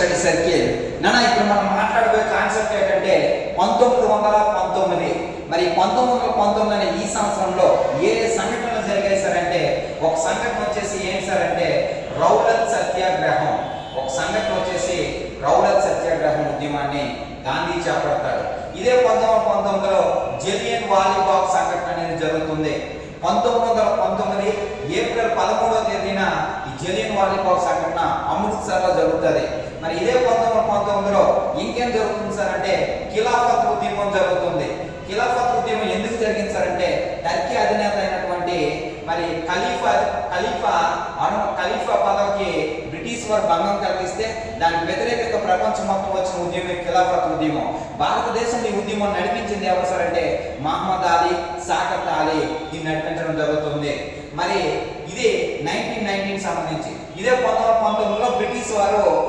Study circle. ఇప్పుడు మనం మాట్లాడబోయే concept ఏంటంటే 1919. మరి 1919 అనే ఈ సంవత్సరంలో ఏ సంఘటనలు జరిగాయి సార్ అంటే, ఒక సంఘటన వచ్చేసి ఏంటి సార్ అంటే రౌలత్ సత్యాగ్రహం. ఒక సంఘటన వచ్చేసి రౌలత్ సత్యాగ్రహం ఉద్యమాన్ని గాంధీ చేపడతాడు. ఇదే 1919లో జలియన్ వాలీబాగ్ సంఘటన అనేది జరుగుతుంది. 1919 ఏప్రిల్ 13వ తేదీన ఈ జలియన్ వాలీబాగ్ సంఘటన అమృత్సర్లో జరుగుతుంది. మరి ఇదే 1919లో ఇంకేం జరుగుతుంది సార్ అంటే ఖిలాఫత్ ఉద్యమం జరుగుతుంది. ఖిలాఫత్ ఉద్యమం ఎందుకు జరిగింది సార్ అంటే, టర్కీ అధినేత అయినటువంటి మరి ఖలీఫా పదవికి బ్రిటిష్ వారు భంగం కలిగిస్తే దానికి వ్యతిరేకంగా ప్రపంచం మొత్తం వచ్చిన ఉద్యమం ఖిలాఫత్ ఉద్యమం. భారతదేశంలో ఈ ఉద్యమం నడిపించింది ఎవరు సార్ అంటే మహమ్మద్ అలీ, సాకత్ అలీ దీన్ని నడిపించడం జరుగుతుంది. మరి ఇది 1919 సంబంధించి. ఇదే 1919లో బ్రిటిష్ వారు